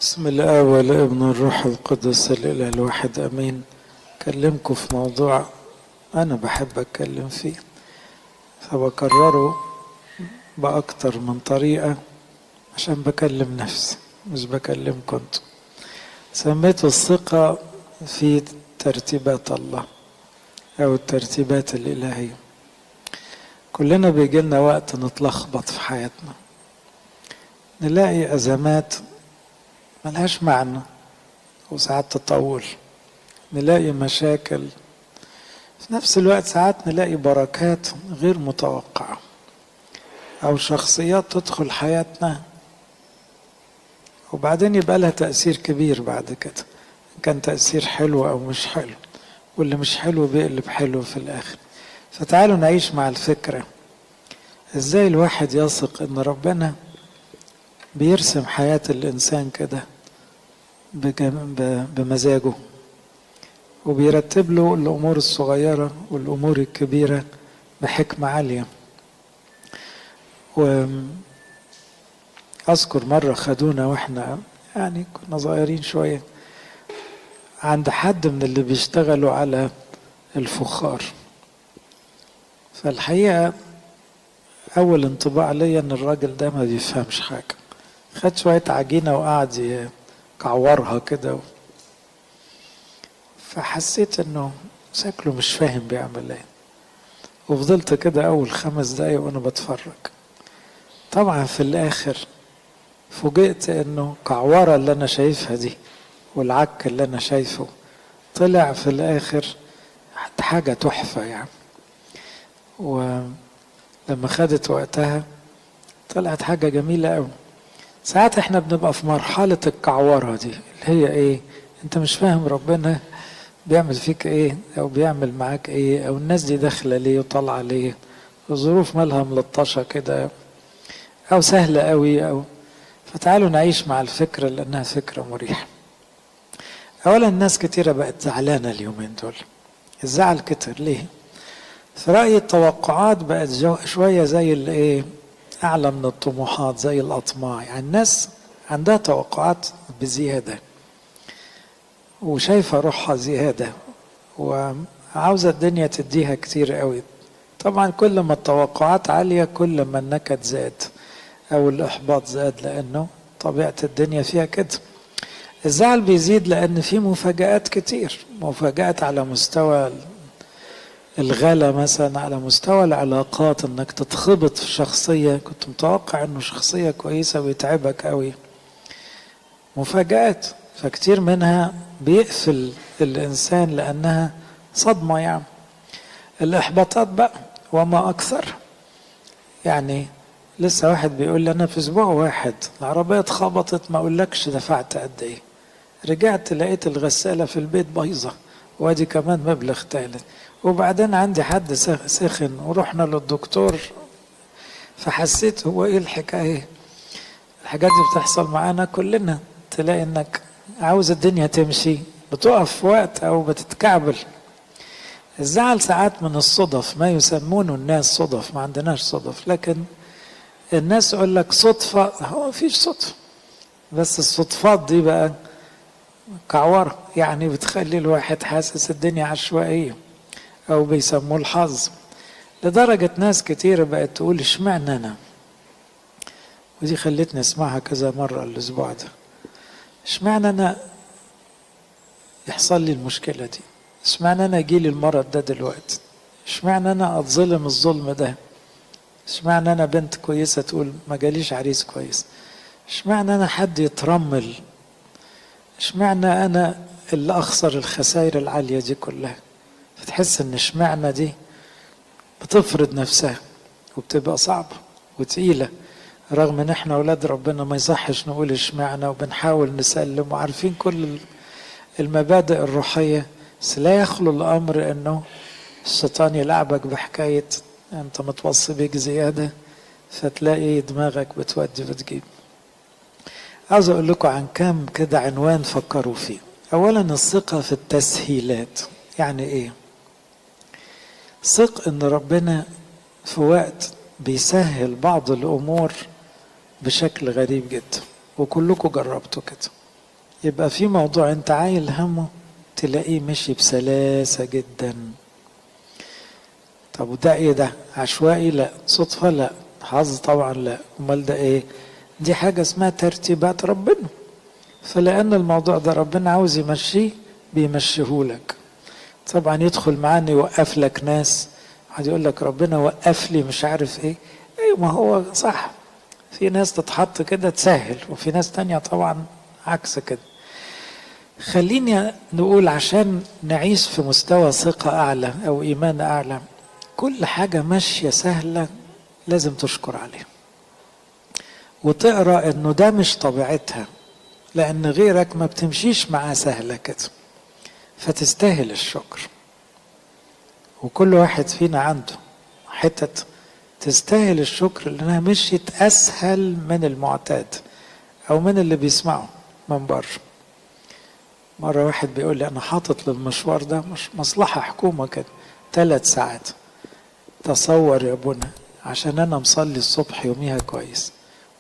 بسم الله والابن الروح القدس الإله الواحد أمين. أكلمكم في موضوع أنا بحب أتكلم فيه، فبكرره بأكتر من طريقة عشان بكلم نفسي مش بكلمكم انتوا. سميته الثقة في ترتيبات الله أو الترتيبات الإلهية. كلنا بيجيلنا وقت نتلخبط في حياتنا، نلاقي أزمات ملهاش معنى وساعات تطول، نلاقي مشاكل في نفس الوقت، ساعات نلاقي بركات غير متوقعة أو شخصيات تدخل حياتنا وبعدين يبقى لها تأثير كبير بعد كده، كان تأثير حلو أو مش حلو، واللي مش حلو بيقلب حلو في الآخر. فتعالوا نعيش مع الفكرة إزاي الواحد يثق إن ربنا بيرسم حياة الإنسان كده بمزاجه، وبيرتب له الأمور الصغيرة والأمور الكبيرة بحكمة عالية. وأذكر مرة خدونا وإحنا يعني كنا صغيرين شوية عند حد من اللي بيشتغلوا على الفخار، فالحقيقة أول انطباع ليا إن الراجل ده ما بيفهمش حاجة. خد شوية عجينة وقعد يكعورها كده، فحسيت إنه شكله مش فاهم بيعمل إيه، وفضلت كده أول 5 دقايق وأنا بتفرج. طبعا في الآخر فوجئت إنه كعورة اللي أنا شايفها دي والعك اللي أنا شايفه طلع في الآخر حاجة تحفة يعني. ولما خدت وقتها طلعت حاجة جميلة أوي. ساعات احنا بنبقى في مرحلة الكعورة دي اللي هي ايه، انت مش فاهم ربنا بيعمل فيك ايه او بيعمل معاك ايه، او الناس دي داخلة ليه وطالعة ليه، الظروف مالها ملطشة كده او سهلة قوي او. فتعالوا نعيش مع الفكرة لانها فكرة مريحة. اولا الناس كتيرة بقت زعلانة اليومين دول. الزعل كتر ليه؟ في رأيي التوقعات بقت شوية زي الايه، اعلى من الطموحات، زي الاطماع. يعني الناس عندها توقعات بزيادة وشايفة روحها زيادة وعاوزة الدنيا تديها كتير قوي. طبعا كل ما التوقعات عالية كل ما النكد زاد او الاحباط زاد، لانه طبيعة الدنيا فيها كده. الزعل بيزيد لان في مفاجآت كتير، مفاجآت على مستوى الغلا مثلا، على مستوى العلاقات، انك تتخبط في شخصية كنت متوقع انه شخصية كويسة ويتعبك قوي. مفاجآت، فكتير منها بيقفل الانسان لانها صدمة يعني. الاحباطات بقى وما اكثر. يعني لسه واحد بيقول لي انا في اسبوع واحد العربية اتخبطت ما اقولكش دفعت قد ايه، رجعت لقيت الغسالة في البيت بايظة وادي كمان مبلغ ثالث، وبعدين عندي حد سخن ورحنا للدكتور. فحسيت هو ايه الحكاية. الحاجات دي بتحصل معانا كلنا، تلاقي انك عاوز الدنيا تمشي بتقف في وقت او بتتكعبل. الزعل ساعات من الصدف، ما يسمونه الناس صدف، ما عندناش صدف، لكن الناس يقول لك صدفة. هو مفيش صدفة، بس الصدفات دي بقى كعورة، يعني بتخلي الواحد حاسس الدنيا عشوائية او بيسموه الحظ. لدرجة ناس كتير بقت تقول اشمعنى انا، ودي خلتني اسمعها كذا مرة الاسبوع ده. اشمعنى انا يحصل لي المشكلة دي، اشمعنى انا يجيلي المرض ده دلوقتي، اشمعنى انا اتظلم الظلم ده، اشمعنى انا بنت كويسة تقول ما جاليش عريس كويس، اشمعنى انا حد يترمل، اشمعنى انا اللي اخسر الخسائر العالية دي كلها. فتحس ان اشمعنى دي بتفرض نفسها وبتبقى صعبة وتقيلة، رغم ان احنا اولاد ربنا ما يصحش نقول اشمعنى، وبنحاول نسلم وعارفين كل المبادئ الروحية، بس لا يخلو الامر انه الشيطان يلعبك بحكاية انت متوصي بيك زيادة، فتلاقي دماغك بتودي بتجيب. عاوز اقول لكم عن كام كده عنوان فكروا فيه. اولا الثقة في التسهيلات. يعني ايه؟ ثق ان ربنا في وقت بيسهل بعض الامور بشكل غريب جدا، وكلكم جربتوا كده. يبقى في موضوع انت عايل همه تلاقيه مشي بسلاسة جدا. طب وده ايه؟ ده عشوائي؟ لا. صدفة؟ لا. حظ؟ طبعا لا. امال ده ايه؟ دي حاجة اسمها ترتيبات ربنا. فلأن الموضوع ده ربنا عاوز يمشيه بيمشيهولك. طبعا يدخل معانا يوقف لك ناس، واحد يقول لك ربنا وقف لي مش عارف ايه. ايه، ما هو صح، في ناس تتحط كده تسهل، وفي ناس تانية طبعا عكس كده. خليني نقول عشان نعيش في مستوى ثقة أعلى أو إيمان أعلى، كل حاجة ماشية سهلة لازم تشكر عليها، وتقرأ إنه ده مش طبيعتها، لأن غيرك ما بتمشيش معاه سهلة كده، فتستاهل الشكر. وكل واحد فينا عنده حتة تستاهل الشكر لأنها مشيت أسهل من المعتاد أو من اللي بيسمعه من بره. مرة واحد بيقول لي أنا حاطط للمشوار ده مش مصلحة حكومة كده 3 ساعات. تصور يا ابونا، عشان أنا مصلي الصبح يوميها كويس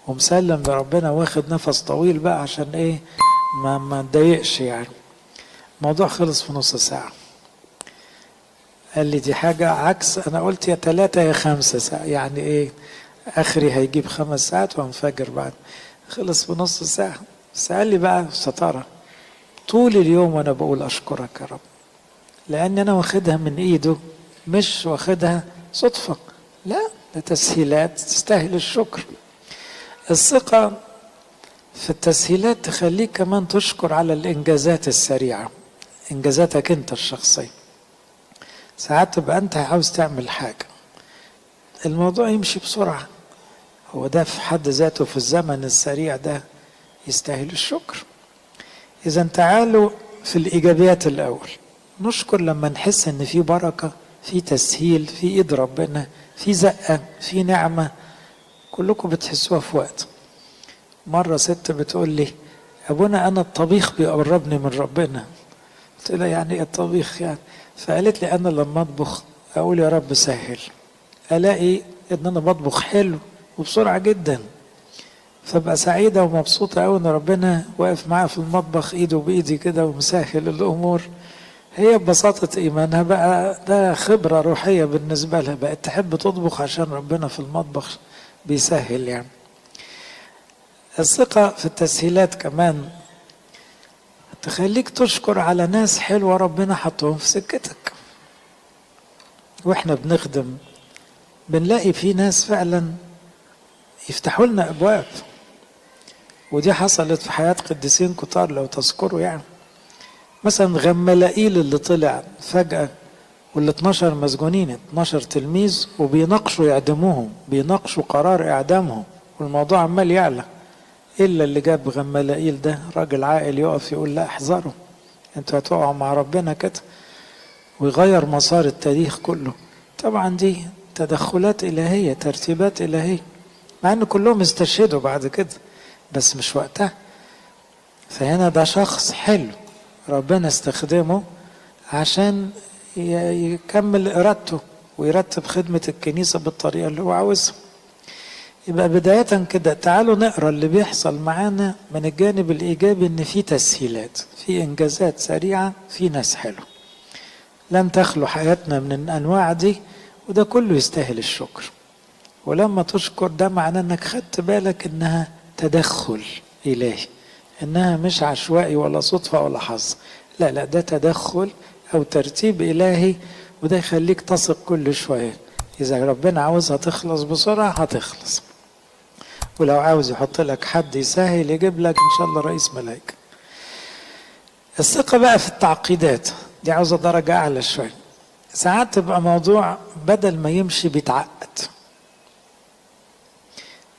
ومسلم لربنا واخد نفس طويل بقى عشان إيه ما نضايقش يعني. الموضوع خلص في نص ساعة. قال لي دي حاجة عكس، أنا قلت يا 3 يا 5 ساعة، يعني إيه آخري هيجيب 5 ساعات وانفجر بعد. خلص في نص ساعة. بس قال لي بقى ستارة طول اليوم وأنا بقول أشكرك يا رب، لأن أنا واخدها من إيده، مش واخدها صدفة، لا، ده تسهيلات تستاهل الشكر. الثقة في التسهيلات تخليك كمان تشكر على الإنجازات السريعة، إنجازاتك أنت الشخصية. ساعات تبقى أنت عاوز تعمل حاجة، الموضوع يمشي بسرعة، هو ده في حد ذاته في الزمن السريع ده يستاهل الشكر. إذا تعالوا في الإيجابيات الأول، نشكر لما نحس إن في بركة، في تسهيل، في إيد ربنا، في زقة، في نعمة. كلكم بتحسوها في وقت. مرة ست بتقول لي أبونا أنا الطبيخ بيقربني من ربنا. قلت لها يعني إيه الطبيخ يعني؟ فقالت لي أنا لما أطبخ أقول يا رب سهل، ألاقي إن أنا بطبخ حلو وبسرعة جدا، فبقى سعيدة ومبسوطة أوي إن ربنا واقف معاها في المطبخ إيده بإيدي كده ومسهل الأمور. هي ببساطة إيمانها بقى ده خبرة روحية بالنسبة لها، بقت تحب تطبخ عشان ربنا في المطبخ بيسهل يعني. الثقة في التسهيلات كمان تخليك تشكر على ناس حلوة ربنا حطهم في سكتك. واحنا بنخدم بنلاقي في ناس فعلا يفتحوا لنا أبواب، ودي حصلت في حياة قديسين كتار لو تذكروا يعني. مثلا غملائيل اللي طلع فجأة وال 12 مسجونين 12 تلميذ وبيناقشوا يعدموهم، بيناقشوا قرار إعدامهم والموضوع عمال يعلى، إلا اللي جاب غملائيل ده راجل عاقل يقف يقول لا احذروا انتوا هتقعوا مع ربنا كده، ويغير مسار التاريخ كله. طبعا دي تدخلات إلهية، ترتيبات إلهية، مع ان كلهم استشهدوا بعد كده بس مش وقتها. فهنا ده شخص حلو ربنا استخدمه عشان يكمل إرادته ويرتب خدمة الكنيسة بالطريقة اللي هو عاوزها. يبقى بداية كده تعالوا نقرأ اللي بيحصل معانا من الجانب الإيجابي، إن في تسهيلات، في إنجازات سريعة، في ناس حلو. لن تخلو حياتنا من الأنواع دي، وده كله يستاهل الشكر. ولما تشكر ده معناه إنك خدت بالك إنها تدخل إلهي، إنها مش عشوائي ولا صدفة ولا حظ، لا لا، ده تدخل أو ترتيب إلهي. وده يخليك تثق كل شوية، إذا ربنا عاوزها تخلص بسرعة هتخلص، ولو عاوز يحط لك حد يسهل يجيب لك إن شاء الله رئيس ملائكة. الثقة بقى في التعقيدات دي عاوزة درجة أعلى شوية. ساعات تبقى موضوع بدل ما يمشي بيتعقد،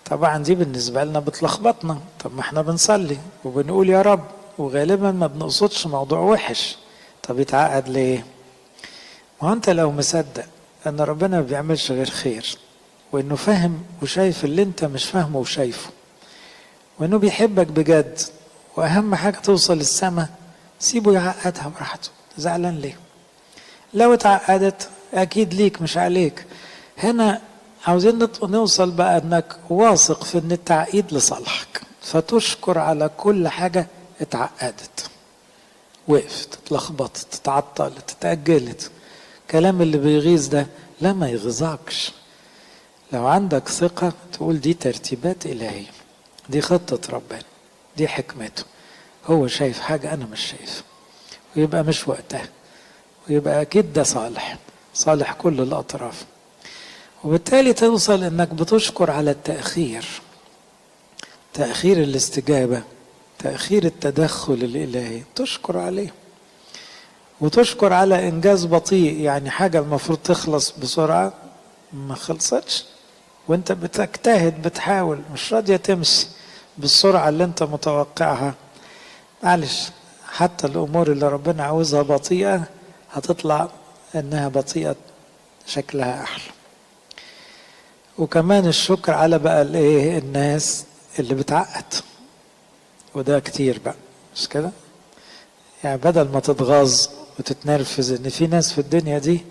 طبعا دي بالنسبة لنا بتلخبطنا. طب ما احنا بنصلي وبنقول يا رب وغالبا ما بنقصدش موضوع وحش، طب يتعقد ليه؟ ما هو انت لو مصدق ان ربنا ما بيعملش غير خير، وانه فاهم وشايف اللي انت مش فاهمه وشايفه، وانه بيحبك بجد، واهم حاجة توصل السماء، سيبه يعقدها براحته، زعلان ليه؟ لو اتعقدت اكيد ليك مش عليك. هنا عاوزين نوصل بقى انك واثق في ان التعقيد لصالحك، فتشكر على كل حاجة اتعقدت، وقفت، اتلخبطت، اتعطلت، اتأجلت. الكلام اللي بيغيظ ده لا ما يغيظكش. لو عندك ثقة تقول دي ترتيبات إلهية، دي خطة ربنا، دي حكمته، هو شايف حاجة أنا مش شايف، ويبقى مش وقتها، ويبقى أكيد ده صالح، صالح كل الأطراف. وبالتالي توصل إنك بتشكر على التأخير، تأخير الاستجابة، تأخير التدخل الإلهي، تشكر عليه. وتشكر على إنجاز بطيء، يعني حاجة المفروض تخلص بسرعة ما خلصتش، وانت بتجتهد بتحاول، مش راضية تمشي بالسرعة اللي انت متوقعها. معلش، حتى الأمور اللي ربنا عاوزها بطيئة هتطلع إنها بطيئة شكلها أحلى. وكمان الشكر على بقى الايه، الناس اللي بتعقد، وده كتير بقى، مش كده؟ يعني بدل ما تتغاظ وتتنرفز ان في ناس في الدنيا دي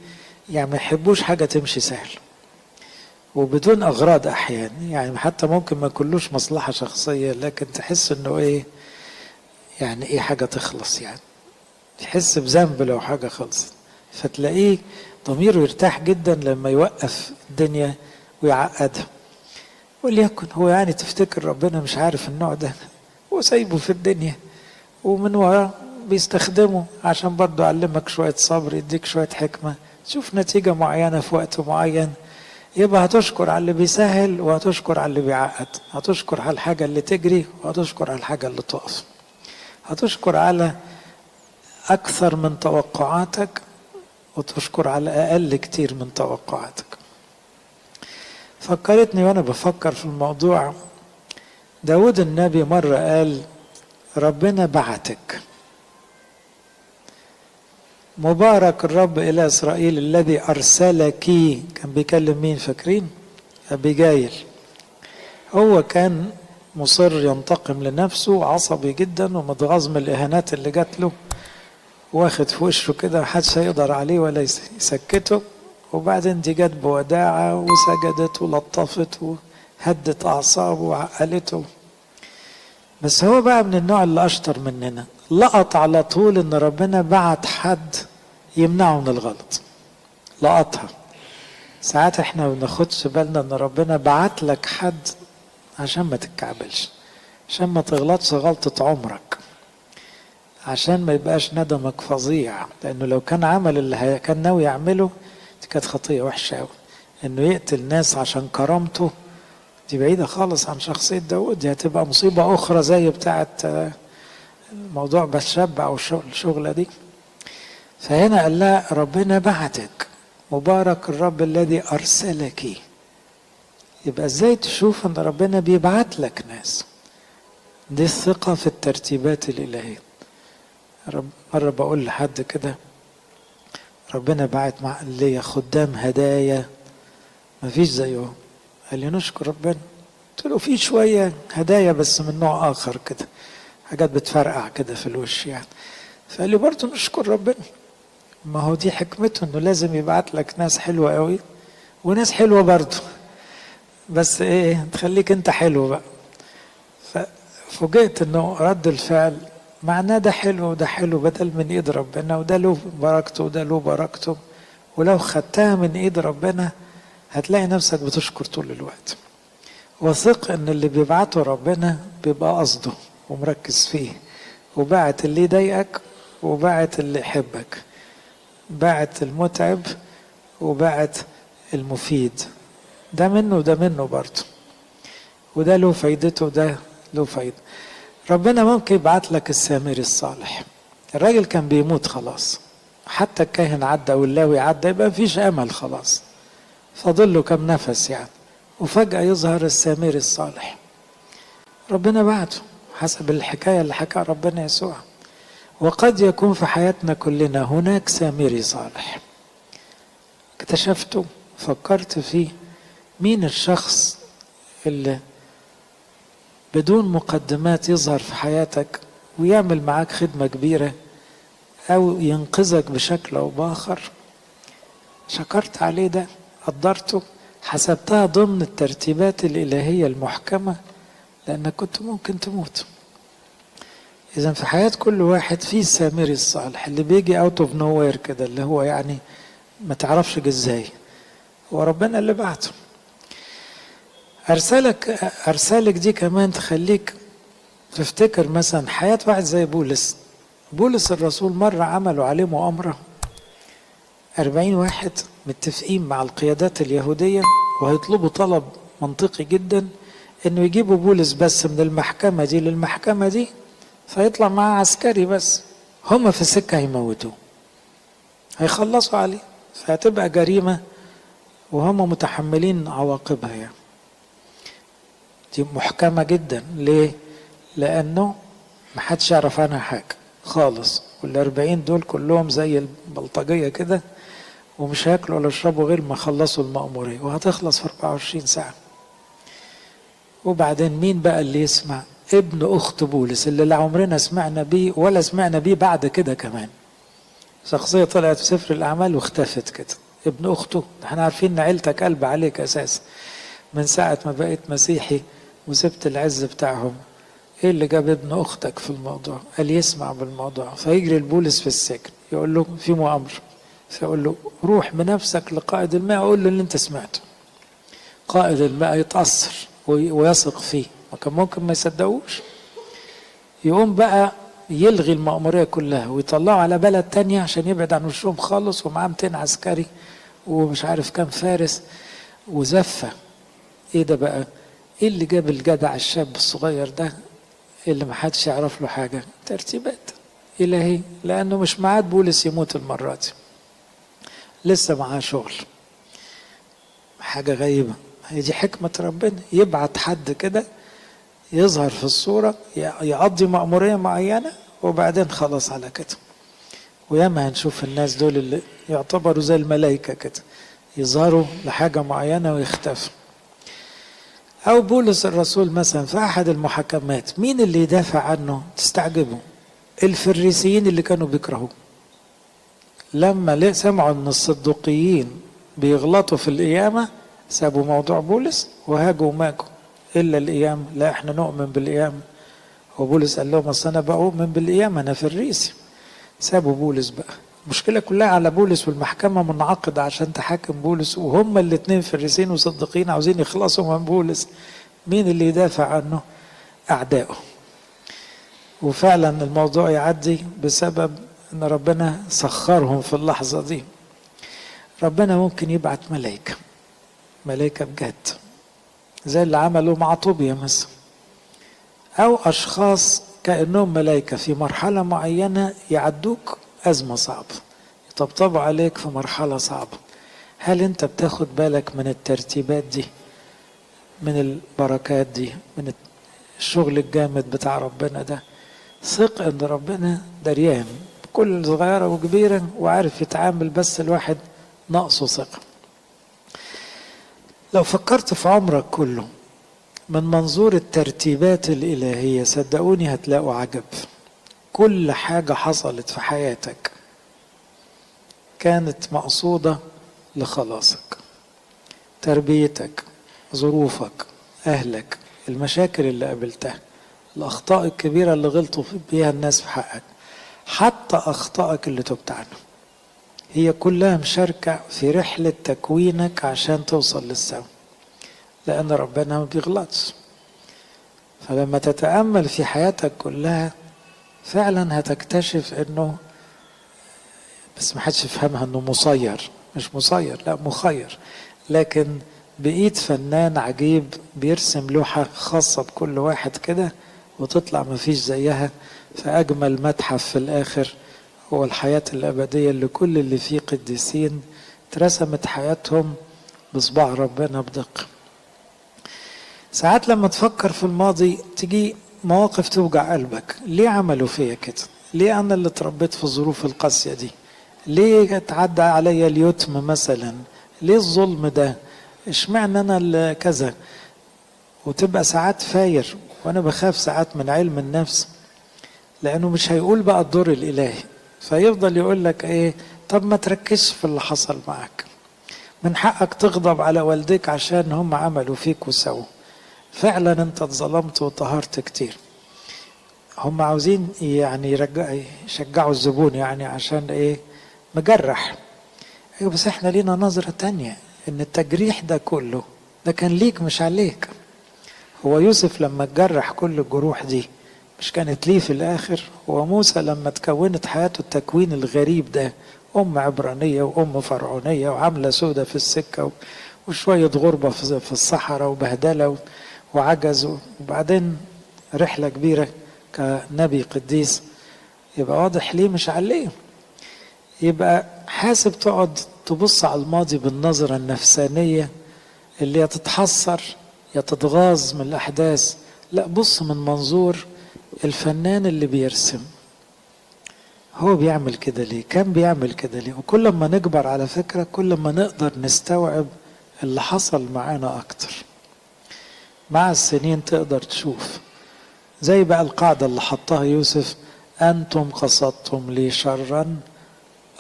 يعني ما يحبوش حاجة تمشي سهل وبدون اغراض احيانا، يعني حتى ممكن ما كلوش مصلحة شخصية، لكن تحس انه ايه، يعني ايه حاجة تخلص، يعني تحس بذنب لو حاجة خلصت. فتلاقيه ضميره يرتاح جدا لما يوقف الدنيا ويعقدها. وليكن هو يعني تفتكر ربنا مش عارف النوع ده وسايبه في الدنيا، ومن وراه بيستخدمه عشان برضه يعلمك شوية صبر، يديك شوية حكمة، تشوف نتيجة معينة في وقت معين. يبقى هتشكر على اللي بيسهل، وهتشكر على اللي بيعقد، هتشكر على الحاجة اللي تجري، وهتشكر على الحاجة اللي تقف، هتشكر على أكثر من توقعاتك، وتشكر على أقل كتير من توقعاتك. فكرتني وأنا بفكر في الموضوع، داود النبي مرة قال ربنا بعتك، مبارك الرب إلى إسرائيل الذي أرسلك. كان بيكلم مين فاكرين؟ أبيجايل. هو كان مصر ينتقم لنفسه، عصبي جدا ومتغاظ من الإهانات اللي جات له، واخد في وشه كده محدش هيقدر عليه ولا يسكته. وبعدين دي جت بوداعة وسجدت ولطفت وهدت أعصابه وعقلته. بس هو بقى من النوع اللي أشطر مننا، لقط على طول إن ربنا بعت حد يمنعه من الغلط، لقطها. ساعات احنا ما بناخدش بالنا إن ربنا بعت لك حد عشان ما تتكعبلش، عشان ما تغلطش غلطة عمرك، عشان ما يبقاش ندمك فظيع. لأنه لو كان عمل اللي كان ناوي يعمله دي كانت خطية وحشة أوي. إنه يقتل ناس عشان كرامته دي بعيدة خالص عن شخصية داود، دي هتبقى مصيبة أخرى زي بتاعة موضوع بتشبع أو الشغلة دي. فهنا قال لا، ربنا بعتك، مبارك الرب الذي أرسلك. يبقى ازاي تشوف ان ربنا بيبعت لك ناس؟ دي الثقة في الترتيبات الإلهية. مرة بقول لحد كده ربنا بعت مع ليا خدام هدايا مفيش زيهم. قال لي نشكر ربنا. قلت له في شوية هدايا بس من نوع آخر كده، حاجات بتفرقع كده في الوش يعني. فقال لي برضه نشكر ربنا، ما هو دي حكمته انه لازم يبعت لك ناس حلوة قوي وناس حلوة برضه، بس ايه تخليك انت حلو بقى. ففوجئت انه رد الفعل معناه ده حلو وده حلو بدل من ايد ربنا، وده له بركته وده له بركته. ولو خدتها من ايد ربنا هتلاقي نفسك بتشكر طول الوقت، وثق ان اللي بيبعته ربنا بيبقى قصده ومركز فيه، وبعت اللي يضايقك وبعت اللي يحبك، بعت المتعب وبعت المفيد، ده منه وده منه برضه، وده له فايدته وده له فايدة. ربنا ممكن يبعت لك السامري الصالح، الراجل كان بيموت خلاص، حتى الكاهن عدى واللاوي عدى، يبقى مفيش امل خلاص، فاضل له كم نفس يعني، وفجأة يظهر السامري الصالح. ربنا بعته حسب الحكاية اللي حكاها ربنا يسوع. وقد يكون في حياتنا كلنا هناك سامري صالح. اكتشفته، فكرت فيه، مين الشخص اللي بدون مقدمات يظهر في حياتك ويعمل معاك خدمة كبيرة أو ينقذك بشكل أو بآخر؟ شكرت عليه ده، قدرته، حسبتها ضمن الترتيبات الإلهية المحكمة، لأنك كنت ممكن تموت. إذا في حياة كل واحد في السامري الصالح اللي بيجي اوت اوف نو وير كده، اللي هو يعني ما تعرفش جه ازاي، هو ربنا اللي بعته. أرسالك دي كمان تخليك تفتكر مثلا حياة واحد زي بولس. بولس الرسول مرة عملوا عليه مؤامرة، 40 واحد متفقين مع القيادات اليهودية وهيطلبوا طلب منطقي جدا انه يجيبوا بولس بس من المحكمة دي للمحكمة دي، فيطلع معاه عسكري بس، هم في السكة هيموتوه، هيخلصوا عليه، فهتبقى جريمة وهم متحملين عواقبها يعني. دي محكمة جدا. ليه؟ لأنه محدش يعرف عنها حاجة خالص، وال40 دول كلهم زي البلطجية كده، ومش هياكلوا ولا يشربوا غير ما خلصوا المأمورية، وهتخلص في 24 ساعة. وبعدين مين بقى اللي يسمع؟ ابن أخت بولس اللي لا عمرنا سمعنا بيه ولا سمعنا بيه بعد كده كمان، شخصية طلعت في سفر الأعمال واختفت كده، ابن أخته. احنا عارفين ان عيلتك قلب عليك أساس من ساعة ما بقيت مسيحي وسبت العز بتاعهم. ايه اللي جاب ابن أختك في الموضوع؟ قال يسمع بالموضوع، فيجري البولس في السجن يقول له في مؤامرة، فيقول له روح بنفسك لقائد الماء قول له اللي انت سمعته. قائد الماء يتأثر ويثق فيه، وكان ممكن ما يصدقوش، يقوم بقى يلغي المأمورية كلها ويطلعوا على بلد تانية عشان يبعد عن وشهم خالص، ومعاه 200 عسكري ومش عارف كام فارس وزفة. ايه ده بقى؟ ايه اللي جاب الجدع الشاب الصغير ده اللي محدش يعرف له حاجة؟ ترتيبات إلهي، لأنه مش معاد بولس يموت المرة دي، لسه معاه شغل. حاجة غريبة، هي دي حكمة ربنا، يبعت حد كده يظهر في الصورة يقضي مأمورية معينة وبعدين خلاص على كده. وياما هنشوف الناس دول اللي يعتبروا زي الملائكة كده، يظهروا لحاجة معينة ويختفوا. أو بولس الرسول مثلا في أحد المحاكمات، مين اللي يدافع عنه؟ تستعجبوا، الفريسيين اللي كانوا بيكرهوه، لما سمعوا أن الصدوقيين بيغلطوا في القيامة سابوا موضوع بولس وهاجوا وماجوا. إلا القيامة، لا احنا نؤمن بالقيامة. وبولس قال لهم أصل أنا بؤمن بالقيامة، أنا فريسي. سابوا بولس بقى، المشكلة كلها على بولس، والمحكمة منعقدة عشان تحاكم بولس، وهم الاتنين فريسين وصدقين عاوزين يخلصوا من بولس. مين اللي يدافع عنه؟ أعدائه. وفعلا الموضوع يعدي بسبب أن ربنا سخرهم في اللحظة دي. ربنا ممكن يبعت ملائكة بجد زي اللي عملوا مع طوبيا مثلا، أو أشخاص كأنهم ملائكة في مرحلة معينة يعدوك أزمة صعبة، يطبطبوا عليك في مرحلة صعبة. هل أنت بتاخد بالك من الترتيبات دي، من البركات دي، من الشغل الجامد بتاع ربنا ده؟ ثق أن ربنا دريان بكل صغيرة وكبيرة وعارف يتعامل، بس الواحد ناقصه ثقة. لو فكرت في عمرك كله من منظور الترتيبات الإلهية صدقوني هتلاقوا عجب. كل حاجة حصلت في حياتك كانت مقصودة لخلاصك، تربيتك، ظروفك، أهلك، المشاكل اللي قابلتها، الأخطاء الكبيرة اللي غلطوا بيها الناس في حقك، حتى أخطائك اللي تبت عنها، هي كلها مشاركة في رحلة تكوينك عشان توصل للسما، لأن ربنا ما بيغلطش. فلما تتأمل في حياتك كلها فعلا هتكتشف انه، بس ما حدش يفهمها انه مسير، مش مسير، لا مخير، لكن بإيد فنان عجيب بيرسم لوحة خاصة بكل واحد كده وتطلع ما فيش زيها. فأجمل متحف في الآخر هو الحياة الأبدية اللي كل اللي فيه قديسين ترسمت حياتهم بصباع ربنا بدقة. ساعات لما تفكر في الماضي تجي مواقف توجع قلبك، ليه عملوا فيا كده؟ ليه أنا اللي اتربيت في الظروف القاسية دي؟ ليه اتعدى عليا اليتم مثلا؟ ليه الظلم ده؟ اشمعنى أنا اللي كذا؟ وتبقى ساعات فاير. وأنا بخاف ساعات من علم النفس، لأنه مش هيقول بقى الدور الإلهي، فيفضل يقول لك إيه؟ طب ما تركزش في اللي حصل معك، من حقك تغضب على والديك عشان هم عملوا فيك وسووا، فعلا انت اتظلمت وطهرت كتير. هم عاوزين يعني يشجعوا الزبون يعني عشان ايه؟ مجرح. ايوه بس احنا لينا نظرة تانية، ان التجريح ده كله ده كان ليك مش عليك. هو يوسف لما تجرح كل الجروح دي مش كانت ليه في الاخر؟ هو موسى لما تكونت حياته التكوين الغريب ده، ام عبرانية وام فرعونية وعاملة سودة في السكة وشوية غربة في الصحراء وبهدلة وعجز، وبعدين رحلة كبيرة كنبي قديس، يبقى واضح ليه مش عليه. يبقى حاسب تقعد تبص على الماضي بالنظرة النفسانية اللي يا تتحسر يا تتغاظ من الأحداث، لا بص من منظور الفنان اللي بيرسم. هو بيعمل كده ليه؟ كان بيعمل كده ليه؟ وكل ما نكبر على فكرة كل ما نقدر نستوعب اللي حصل معانا أكتر. مع السنين تقدر تشوف، زي بقى القاعدة اللي حطها يوسف: أنتم قصدتم لي شرا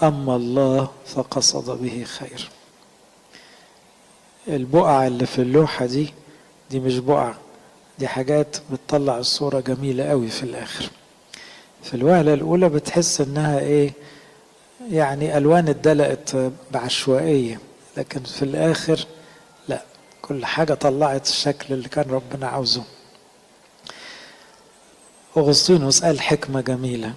أما الله فقصد به خير. البقع اللي في اللوحة دي مش بقع، دي حاجات بتطلع الصورة جميلة قوي في الآخر. في الوهلة الأولى بتحس إنها إيه؟ يعني ألوان اتدلقت بعشوائية، لكن في الآخر لا، كل حاجة طلعت الشكل اللي كان ربنا عاوزه. أغسطينوس قال حكمة جميلة،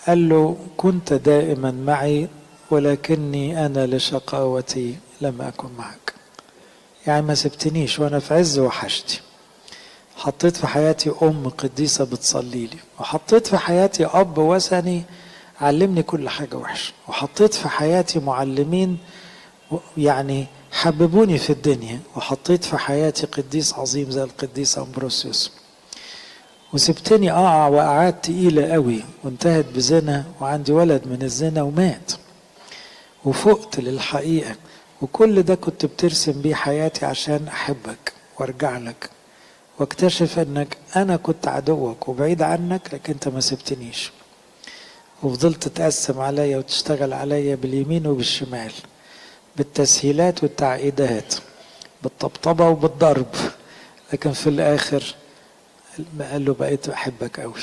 قال له: كنت دائما معي ولكني أنا لشقاوتي لم أكن معك. يعني ما سبتنيش وأنا في عز وحشتي. حطيت في حياتي أم قديسة بتصلي لي، وحطيت في حياتي أب وثني علمني كل حاجة وحشة، وحطيت في حياتي معلمين يعني حببوني في الدنيا، وحطيت في حياتي قديس عظيم زي القديس أمبروسيوس، وسبتني أقع وقعات تقيلة قوي وانتهت بزنا، وعندي ولد من الزنا ومات، وفقت للحقيقة، وكل ده كنت بترسم بيه حياتي عشان أحبك وارجع لك واكتشف انك انا كنت عدوك وبعيد عنك، لكن انت ما سبتنيش، وفضلت تقسم عليا وتشتغل عليا باليمين وبالشمال، بالتسهيلات والتعقيدات، بالطبطبة وبالضرب، لكن في الاخر قال له: بقيت احبك قوي.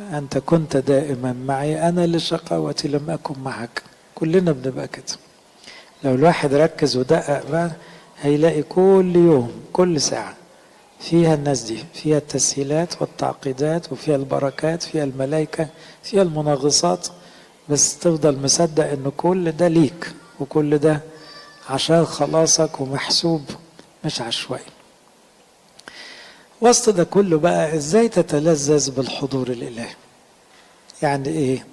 انت كنت دائما معي انا لشقاوتي لم اكن معك. كلنا بنبقى كده. لو الواحد ركز ودقق بقى هيلاقي كل يوم كل ساعة فيها الناس دي، فيها التسهيلات والتعقيدات، وفيها البركات، فيها الملائكة، فيها المنغصات، بس تفضل مصدق ان كل ده ليك، وكل ده عشان خلاصك ومحسوب مش عشوائي. وسط ده كله بقى ازاي تتلذذ بالحضور الالهي؟ يعني ايه؟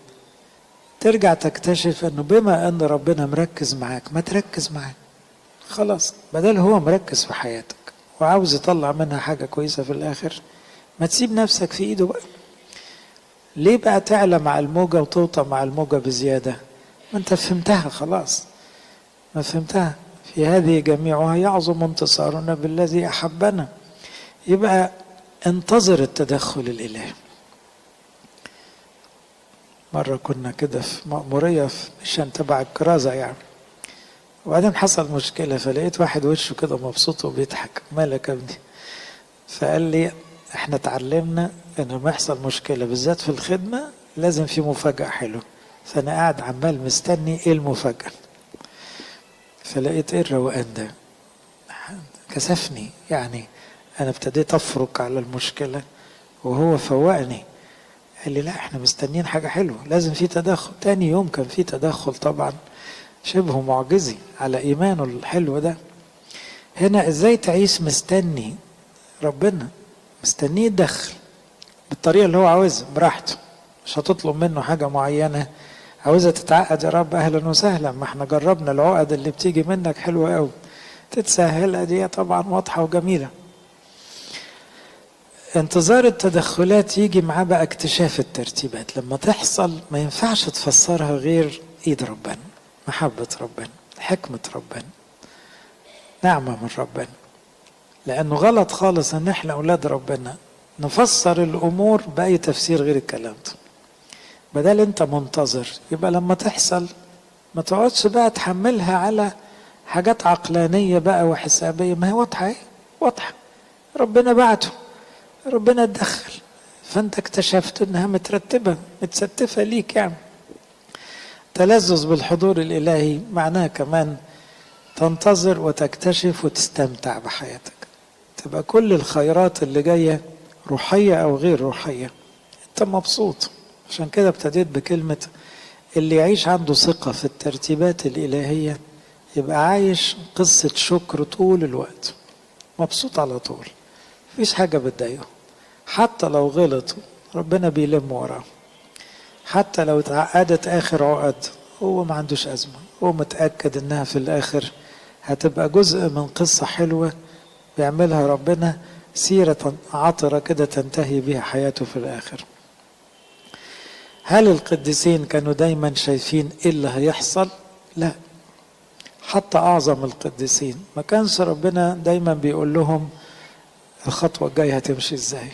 ترجع تكتشف انه بما ان ربنا مركز معاك ما تركز معاه خلاص، بدل هو مركز في حياتك وعاوز يطلع منها حاجة كويسة في الآخر، ما تسيب نفسك في إيده بقى. ليه بقى تعلى مع الموجة وتوطى مع الموجة بزيادة؟ ما أنت فهمتها خلاص، ما فهمتها. في هذه جميعها يعظم انتصارنا بالذي أحبنا. يبقى انتظر التدخل الإلهي. مرة كنا كده في مأمورية في مشان تبع الكرازة يعني، وبعدين حصل مشكلة، فلقيت واحد وشه كده مبسوط وبيضحك: مالك يا ابني؟ فقال لي: احنا اتعلمنا ان لما يحصل مشكلة بالذات في الخدمة لازم في مفاجأة حلوة. فانا قاعد عمال مستني ايه المفاجأة، فلقيت ايه الروقان ده، كسفني يعني. انا ابتديت افرك على المشكلة وهو فوقني، قال لي: لا احنا مستنيين حاجة حلوة، لازم في تدخل. تاني يوم كان في تدخل طبعا شبه معجزي على ايمانه الحلو ده. هنا ازاي تعيش مستني ربنا، مستنيه يدخل بالطريقة اللي هو عاوزها براحته، مش هتطلب منه حاجة معينة. عاوزة تتعقد يا رب أهلا وسهلا، ما احنا جربنا العقد اللي بتيجي منك حلوة قوي، تتسهل دي طبعا واضحة وجميلة. انتظار التدخلات يجي معاه بقى اكتشاف الترتيبات. لما تحصل ما ينفعش تفسرها غير ايد ربنا، محبة ربنا، حكمة ربنا، نعمة من ربنا. لأنه غلط خالص ان احنا أولاد ربنا نفسر الأمور بأي تفسير غير الكلام ده. بدل انت منتظر، يبقى لما تحصل ما تقعدش بقى تحملها على حاجات عقلانية بقى وحسابية. ما هي واضحة ايه؟ واضحة، ربنا بعته ربنا اتدخل، فانت اكتشفت انها مترتبة متستفة ليك يعني. تلذذ بالحضور الالهي معناه كمان تنتظر وتكتشف وتستمتع بحياتك، تبقى كل الخيرات اللي جاية روحية او غير روحية انت مبسوط. عشان كده ابتديت بكلمة اللي يعيش عنده ثقة في الترتيبات الالهية يبقى عايش قصة شكر طول الوقت، مبسوط على طول، مفيش حاجة بتضايقه. حتى لو غلط ربنا بيلم وراه، حتى لو اتعقدت آخر عقد هو ما عندوش أزمة، هو متأكد إنها في الآخر هتبقى جزء من قصة حلوة بيعملها ربنا، سيرة عطرة كده تنتهي بها حياته في الآخر. هل القديسين كانوا دايما شايفين إيه اللي هيحصل؟ لا، حتى أعظم القديسين ما كانش ربنا دايما بيقول لهم الخطوة الجاية هتمشي إزاي،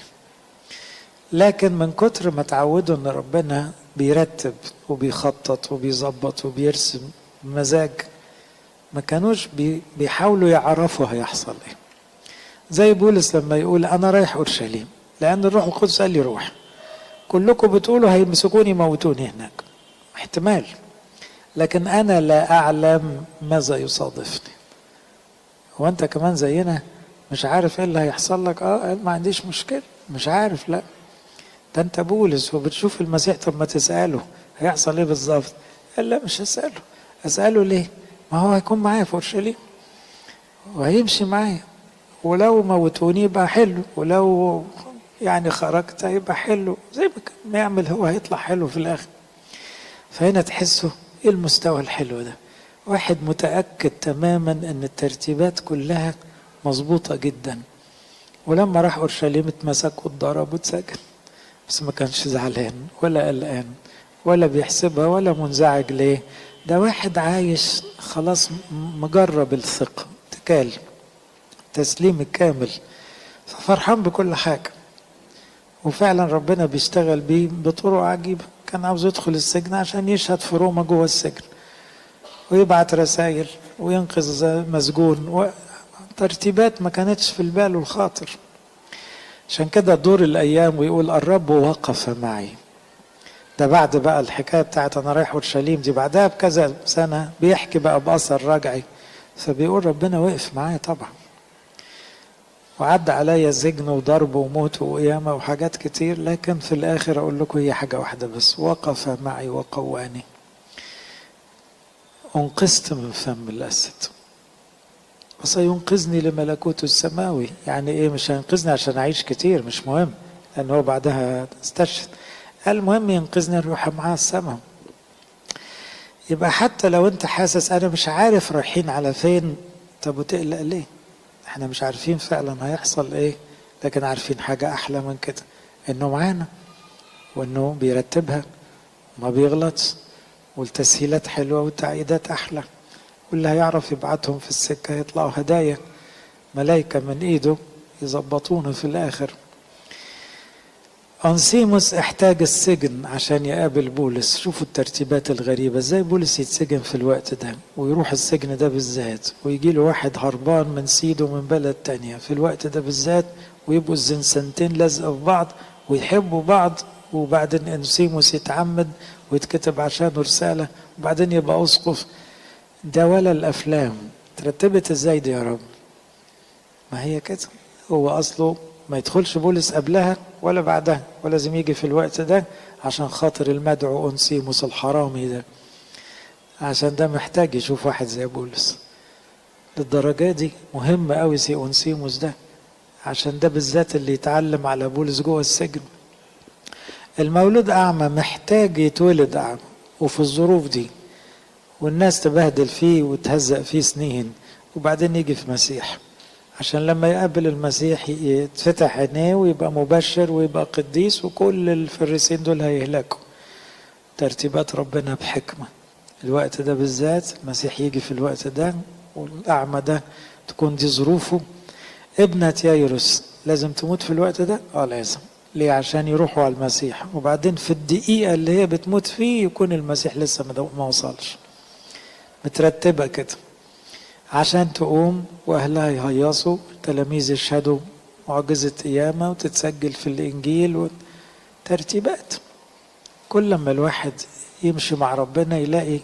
لكن من كتر ما تعودوا ان ربنا بيرتب وبيخطط وبيظبط وبيرسم مزاج ما كانوش بيحاولوا يعرفوا هيحصل ايه. زي بولس لما يقول انا رايح اورشليم لان الروح القدس قال لي روح، كلكم بتقولوا هيمسكوني يموتوني هناك، احتمال، لكن انا لا اعلم ماذا يصادفني. هو انت كمان زينا مش عارف ايه اللي هيحصل لك؟ ما عنديش مشكلة، مش عارف، لا ده انت بولس وبتشوف المسيح، طب ما تسأله هيحصل ايه بالظبط؟ قال لا مش هسأله. اسأله ليه؟ ما هو هيكون معايا في اورشليم وهيمشي معايا، ولو موتوني يبقى حلو، ولو يعني خرجت هيبقى حلو، زي ما يعمل هو هيطلع حلو في الاخر. فهنا تحسه ايه المستوى الحلو ده، واحد متأكد تماما ان الترتيبات كلها مظبوطة جدا. ولما راح اورشليم اتمسك واتضرب واتسجن، بس ما كانش زعلان ولا قلقان ولا بيحسبها ولا منزعج. ليه؟ ده واحد عايش خلاص مجرب الثقة، تكال تسليم الكامل، ففرحان بكل حاجة. وفعلا ربنا بيشتغل بيه بطرق عجيبة. كان عاوز يدخل السجن عشان يشهد في روما جوه السجن ويبعت رسائل وينقذ مسجون، وترتيبات ما كانتش في البال والخاطر. عشان كده دور الأيام ويقول الرب وقف معي. ده بعد بقى الحكاية بتاعت أنا رايح أورشليم دي بعدها بكذا سنة بيحكي بقى بأثر رجعي، فبيقول ربنا وقف معايا طبعا، وعد عليا السجن وضرب وموت وقيامة وحاجات كتير، لكن في الآخر أقول لكم هي حاجة واحدة بس، وقف معي وقواني. أنقذت من فم الأسد وسينقذني لملكوت السماوي. يعني إيه؟ مش هينقذني عشان أعيش كتير، مش مهم، لأن هو بعدها استشهد. المهم ينقذني نروح معاه السماء. يبقى حتى لو أنت حاسس أنا مش عارف رايحين على فين، طب وتقلق ليه؟ احنا مش عارفين فعلا هيحصل ايه، لكن عارفين حاجة أحلى من كده، إنه معانا وإنه بيرتبها وما بيغلطش، والتسهيلات حلوة والتعقيدات أحلى، واللي هيعرف يبعتهم في السكة يطلعوا هدايا ملايكة من إيده يظبطونه في الآخر. أنسيموس احتاج السجن عشان يقابل بولس. شوفوا الترتيبات الغريبة، ازاي بولس يتسجن في الوقت ده ويروح السجن ده بالذات، ويجي له واحد هربان من سيده من بلد تانية في الوقت ده بالذات، ويبقوا الزنسنتين لازقة في بعض ويحبوا بعض، وبعدين أنسيموس يتعمد ويتكتب عشانه رسالة، وبعدين يبقى أسقف. ده ولا الأفلام ترتبت ازاي دي يا رب؟ ما هي كده، هو أصله ما يدخلش بولس قبلها ولا بعدها، ولازم يجي في الوقت ده عشان خاطر المدعو أنسيموس الحرامي ده، عشان ده محتاج يشوف واحد زي بولس. للدرجة دي مهم قوي سي أنسيموس ده، عشان ده بالذات اللي يتعلم على بولس جوه السجن. المولود أعمى محتاج يتولد أعمى، وفي الظروف دي والناس تبهدل فيه وتهزق فيه سنين، وبعدين يجي في مسيح عشان لما يقابل المسيح يتفتح عينيه ويبقى مبشر ويبقى قديس، وكل الفريسين دول هيهلكوا. ترتيبات ربنا بحكمة. الوقت ده بالذات المسيح يجي في الوقت ده، والأعمى ده تكون دي ظروفه. ابنة يايروس لازم تموت في الوقت ده؟ لازم. ليه؟ عشان يروحوا على المسيح، وبعدين في الدقيقة اللي هي بتموت فيه يكون المسيح لسه ما وصلش. مترتبة كده عشان تقوم وأهلها يهيصوا، التلاميذ يشهدوا معجزة قيامة وتتسجل في الإنجيل وترتيبات. كل ما الواحد يمشي مع ربنا يلاقي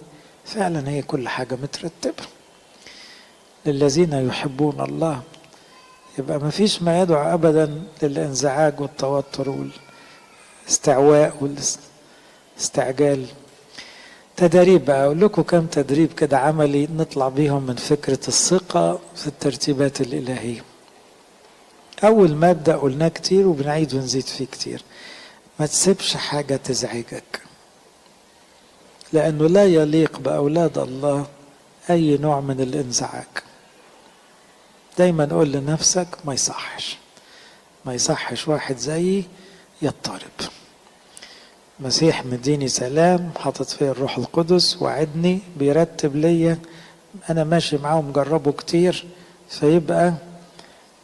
فعلا هي كل حاجة مترتبة للذين يحبون الله. يبقى ما فيش ما يدعو أبدا للانزعاج والتوتر والاستعواء والاستعجال. تدريب بقى، أقول لكم كم تدريب كده عملي نطلع بيهم من فكرة الثقة في الترتيبات الإلهية. أول مبدأ قلناه كتير وبنعيد ونزيد فيه كتير، ما تسيبش حاجة تزعجك، لأنه لا يليق بأولاد الله أي نوع من الانزعاج. دايما قول لنفسك ما يصحش واحد زيي يضطرب. مسيح مديني سلام، حاطط فيه الروح القدس، وعدني بيرتب ليا، أنا ماشي معاه ومجربه كتير، فيبقى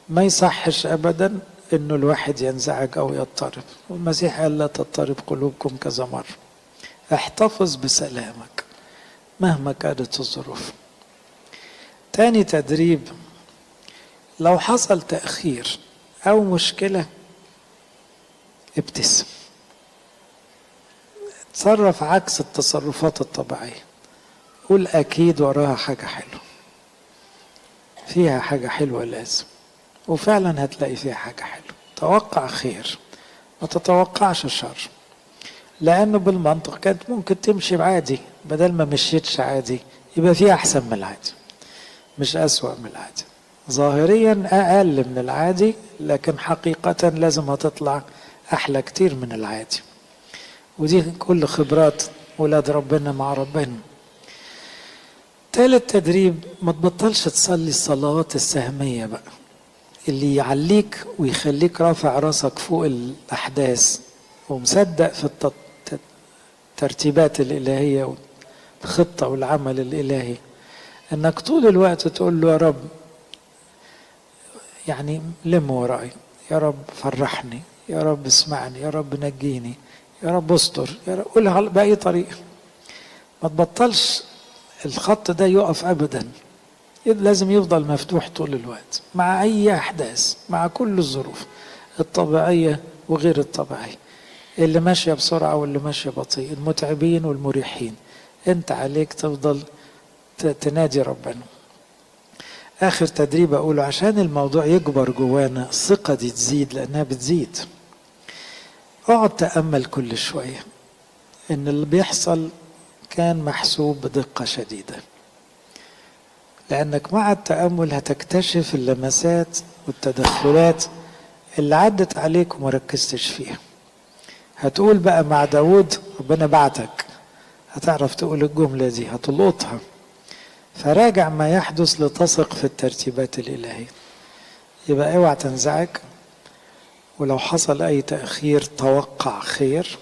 ما يصحش أبدا إنه الواحد ينزعج أو يضطرب. والمسيح قال لا تضطرب قلوبكم كذا مرة. احتفظ بسلامك مهما كانت الظروف. تاني تدريب، لو حصل تأخير أو مشكلة ابتسم، تصرف عكس التصرفات الطبيعية. قول أكيد وراها حاجة حلوة، فيها حاجة حلوة لازم، وفعلا هتلاقي فيها حاجة حلوة. توقع خير، ما تتوقعش شر، لأنه بالمنطق كانت ممكن تمشي عادي، بدل ما مشيتش عادي يبقى فيها أحسن من العادي مش أسوأ من العادي. ظاهريا أقل من العادي، لكن حقيقة لازم هتطلع أحلى كتير من العادي. ودي كل خبرات ولاد ربنا مع ربنا. ثالث تدريب، ما تبطلش تصلي الصلوات السهمية بقى اللي يعليك ويخليك رافع راسك فوق الأحداث ومصدق في الترتيبات الإلهية والخطة والعمل الإلهي. انك طول الوقت تقول له يا رب يعني لم وراي، يا رب فرحني، يا رب اسمعني، يا رب نجيني، يا رب استر، يا رب. قولها بأي طريقة، ما تبطلش الخط ده يقف أبدا، لازم يفضل مفتوح طول الوقت مع أي أحداث، مع كل الظروف الطبيعية وغير الطبيعية، اللي ماشية بسرعة واللي ماشية بطيء، المتعبين والمريحين. انت عليك تفضل تنادي ربنا. آخر تدريب أقوله عشان الموضوع يكبر جوانا، الثقة دي تزيد لأنها بتزيد. اقعد تأمل كل شوية إن اللي بيحصل كان محسوب بدقة شديدة، لأنك مع التأمل هتكتشف اللمسات والتدخلات اللي عدت عليك وما ركزتش فيها. هتقول بقى مع داود ربنا بعتك، هتعرف تقول الجملة دي، هتلقطها. فراجع ما يحدث لتثق في الترتيبات الإلهية. يبقى اوعى تنزعج، ولو حصل أي تأخير توقع خير،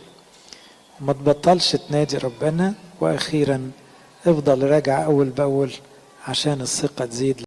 وما تبطلش تنادي ربنا. وأخيرا افضل راجع أول بأول عشان الثقة تزيد.